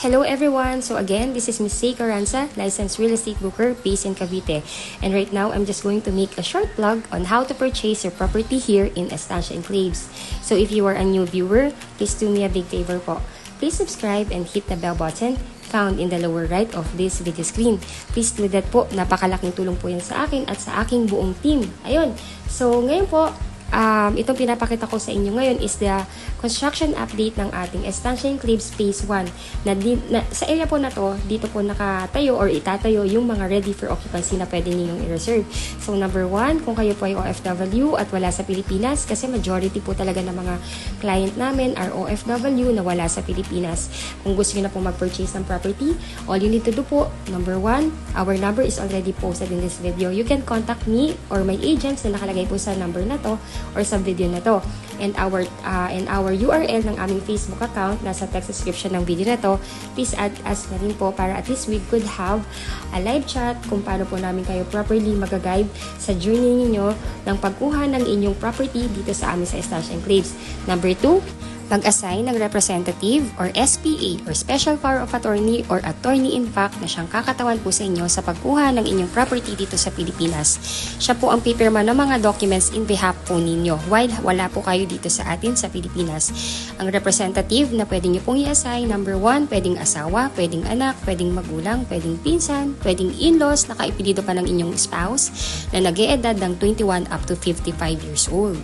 Hello everyone! So again, this is Ms. C. Carranza, licensed real estate broker based in Cavite. And right now, I'm just going to make a short vlog on how to purchase your property here in Estancia Enclaves. So if you are a new viewer, please do me a big favor po. Please subscribe and hit the bell button found in the lower right of this video screen. Please do that po. Napakalaking tulong po yan sa akin at sa aking buong team. Ayun. So ngayon po, itong pinapakita ko sa inyo ngayon is the construction update ng ating Estancia Enclaves Phase 1 sa area po na to, dito po nakatayo or itatayo yung mga ready for occupancy na pwede ninyong i-reserve. So number 1, kung kayo po ay OFW at wala sa Pilipinas, kasi majority po talaga ng mga client namin are OFW na wala sa Pilipinas. Kung gusto nyo na po mag-purchase ng property, all you need to do po, number 1, our number is already posted in this video. You can contact me or my agents na nakalagay po sa number na to or sa video na to. And our URL ng aming Facebook account nasa text description ng video na to. Please add us na rin po para at least we could have a live chat kung paano po namin kayo properly mag-guide sa journey ninyo ng pagkuha ng inyong property dito sa amin sa Estancia Enclaves. Number 2, mag-assign ng representative or SPA or Special Power of Attorney or Attorney in Fact na siyang kakatawan po sa inyo sa pagkuha ng inyong property dito sa Pilipinas. Siya po ang pipirma ng mga documents in behalf po ninyo while wala po kayo dito sa atin sa Pilipinas. Ang representative na pwede nyo pong i-assign, number 1, pwedeng asawa, pwedeng anak, pwedeng magulang, pwedeng pinsan, pwedeng in-laws na kaipilido pa ng inyong spouse na nag-e-edad ng 21 up to 55 years old.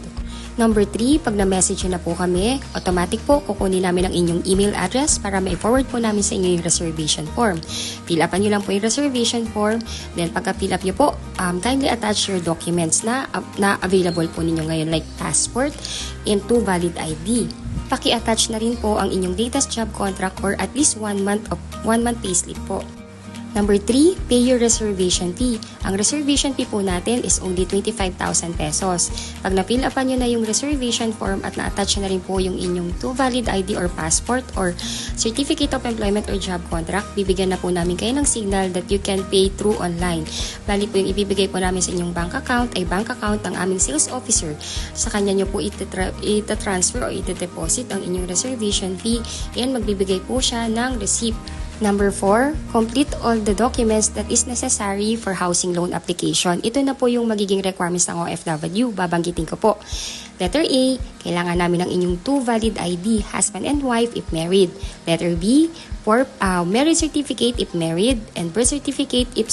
Number 3, pag na-message na po kami, automatic po kukunin namin ang inyong email address para ma-forward po namin sa inyo yung reservation form. Fill upan nyo lang po yung reservation form. Then pagka-fill up nyo po, kindly attach your documents na available po ninyo ngayon like passport and 2 valid ID. Paki-attach na rin po ang inyong latest job contract or at least 1 month payslip po. Number 3, pay your reservation fee. Ang reservation fee po natin is only 25,000 pesos. Pag na-fill upan nyo na yung reservation form at na-attach na rin po yung inyong 2 valid ID or passport or certificate of employment or job contract, bibigyan na po namin kayo ng signal that you can pay through online. Bali po yung ibibigay po namin sa inyong bank account ay bank account ng aming sales officer. Sa kanya nyo po ita-transfer o ita-deposit ang inyong reservation fee and magbibigay po siya ng receipt. Number 4, complete all the documents that is necessary for housing loan application. Ito na po yung magiging requirements ng OFW. Babanggitin ko po. Letter A, kailangan namin ng inyong 2 valid ID, husband and wife if married. Letter B, for marriage certificate if married, and birth certificate if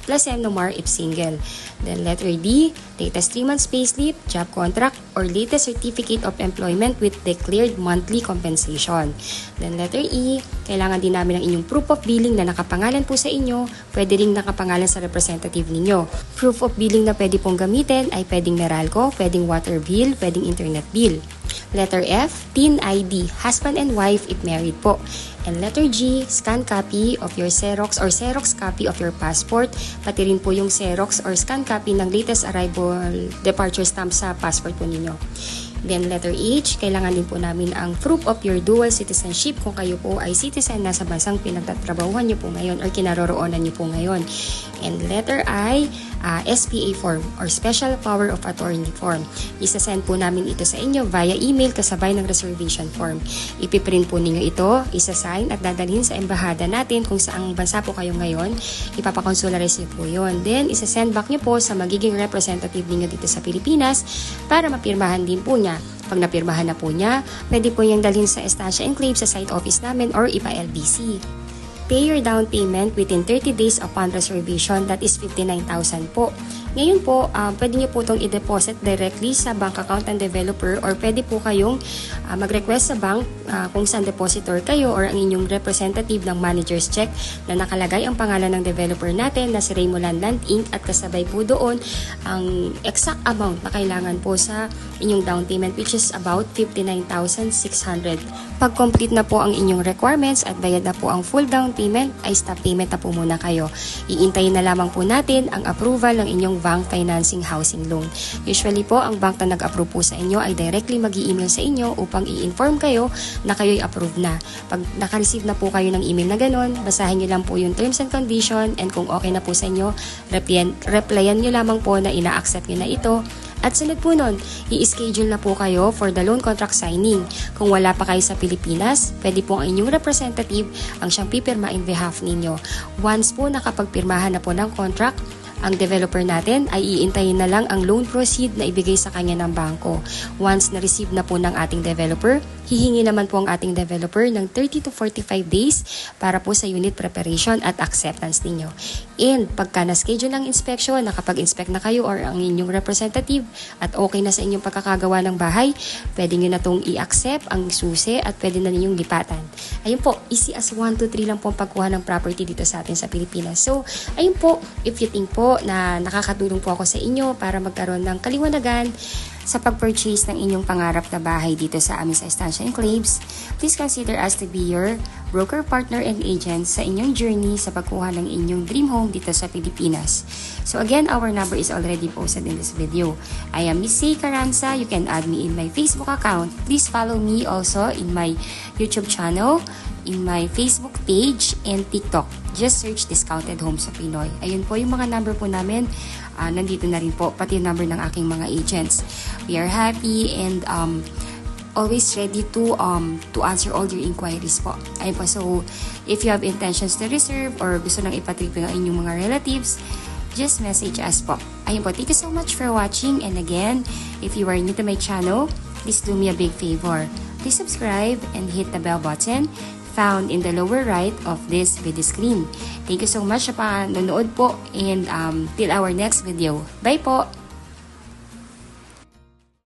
plus MNOMAR if single. Then letter D, latest 3 months payslip, job contract, or latest certificate of employment with declared monthly compensation. Then letter E, kailangan din namin ng inyong proof of billing na nakapangalan po sa inyo, pwede ring nakapangalan sa representative ninyo. Proof of billing na pwede pong gamitin ay pwedeng Meralco, pwedeng water bill, pwedeng internet bill. Letter F, TIN ID, husband and wife if married po. And letter G, scan copy of your Xerox or Xerox copy of your passport, pati rin po yung Xerox or scan copy ng latest arrival departure stamp sa passport po ninyo. Then letter H, kailangan din po namin ang proof of your dual citizenship kung kayo po ay citizen na sa bansang pinagtatrabahuhan nyo po ngayon or kinaroroonan nyo po ngayon. And letter I, SPA form or Special Power of Attorney form. Isasend po namin ito sa inyo via email kasabay ng reservation form. Ipiprint po ninyo ito, isasign at dadalhin sa embahada natin kung saang bansa po kayo ngayon. Ipapakonsularize nyo po yun. Then isasend back nyo po sa magiging representative ninyo dito sa Pilipinas para mapirmahan din po niya. Pag napirmahan na po niya, pwede po niyang dalhin sa Estancia Enclaves sa site office namin or ipa-LBC. Pay your down payment within 30 days upon reservation, that is 59,000 po. Ngayon po, pwede nyo po itong i-deposit directly sa bank account ng developer or pwede po kayong mag-request sa bank kung saan depositor kayo or ang inyong representative ng manager's check na nakalagay ang pangalan ng developer natin na si Raymoland Land Inc. at kasabay po doon ang exact amount na kailangan po sa inyong down payment which is about 59,600. Pag complete na po ang inyong requirements at bayad na po ang full down payment, ay stop payment na po muna kayo. Iintayin na lamang po natin ang approval ng inyong bank financing housing loan. Usually po, ang bank na nag-approve po sa inyo ay directly mag-i-email sa inyo upang i-inform kayo na kayo'y approve na. Pag naka-receive na po kayo ng email na ganon, basahin nyo lang po yung terms and condition and kung okay na po sa inyo, replyan nyo lamang po na ina-accept nyo na ito At sunod po nun, i-schedule na po kayo for the loan contract signing. Kung wala pa kayo sa Pilipinas, pwede po ang inyong representative ang siyang pipirma in behalf ninyo. Once po nakapagpirmahan na po ng contract, ang developer natin ay iintayin na lang ang loan proceed na ibigay sa kanya ng bangko. Once na-receive na po ng ating developer, hihingi naman po ang ating developer ng 30 to 45 days para po sa unit preparation at acceptance ninyo. And pagka na-schedule ng inspection, nakapag-inspect na kayo or ang inyong representative at okay na sa inyong pagkakagawa ng bahay, pwede nyo na itong i-accept ang susi at pwede na ninyong lipatan. Ayun po, easy as 1, 2, 3 lang po ang pagkuha ng property dito sa atin sa Pilipinas. So, ayun po, if you think po na nakakatulong po ako sa inyo para magkaroon ng kaliwanagan sa pag-purchase ng inyong pangarap na bahay dito sa amin sa Estancia Enclaves, please consider us to be your broker, partner, and agent sa inyong journey sa pagkuha ng inyong dream home dito sa Pilipinas. So again, our number is already posted in this video. I am Miss C. Carranza. You can add me in my Facebook account. Please follow me also in my YouTube channel, in my Facebook page, and TikTok. Just search Discounted Homes sa Pinoy. Ayun po yung mga number po namin. Nandito na rin po, pati yung number ng aking mga agents. We are happy and always ready to answer all your inquiries po. Ayun po, so if you have intentions to reserve or gusto nang ipatripin ang inyong mga relatives, just message us po. Ayun po, thank you so much for watching. And again, if you are new to my channel, please do me a big favor. Please subscribe and hit the bell button found in the lower right of this video screen. Thank you so much sa panonood po and till our next video. Bye po!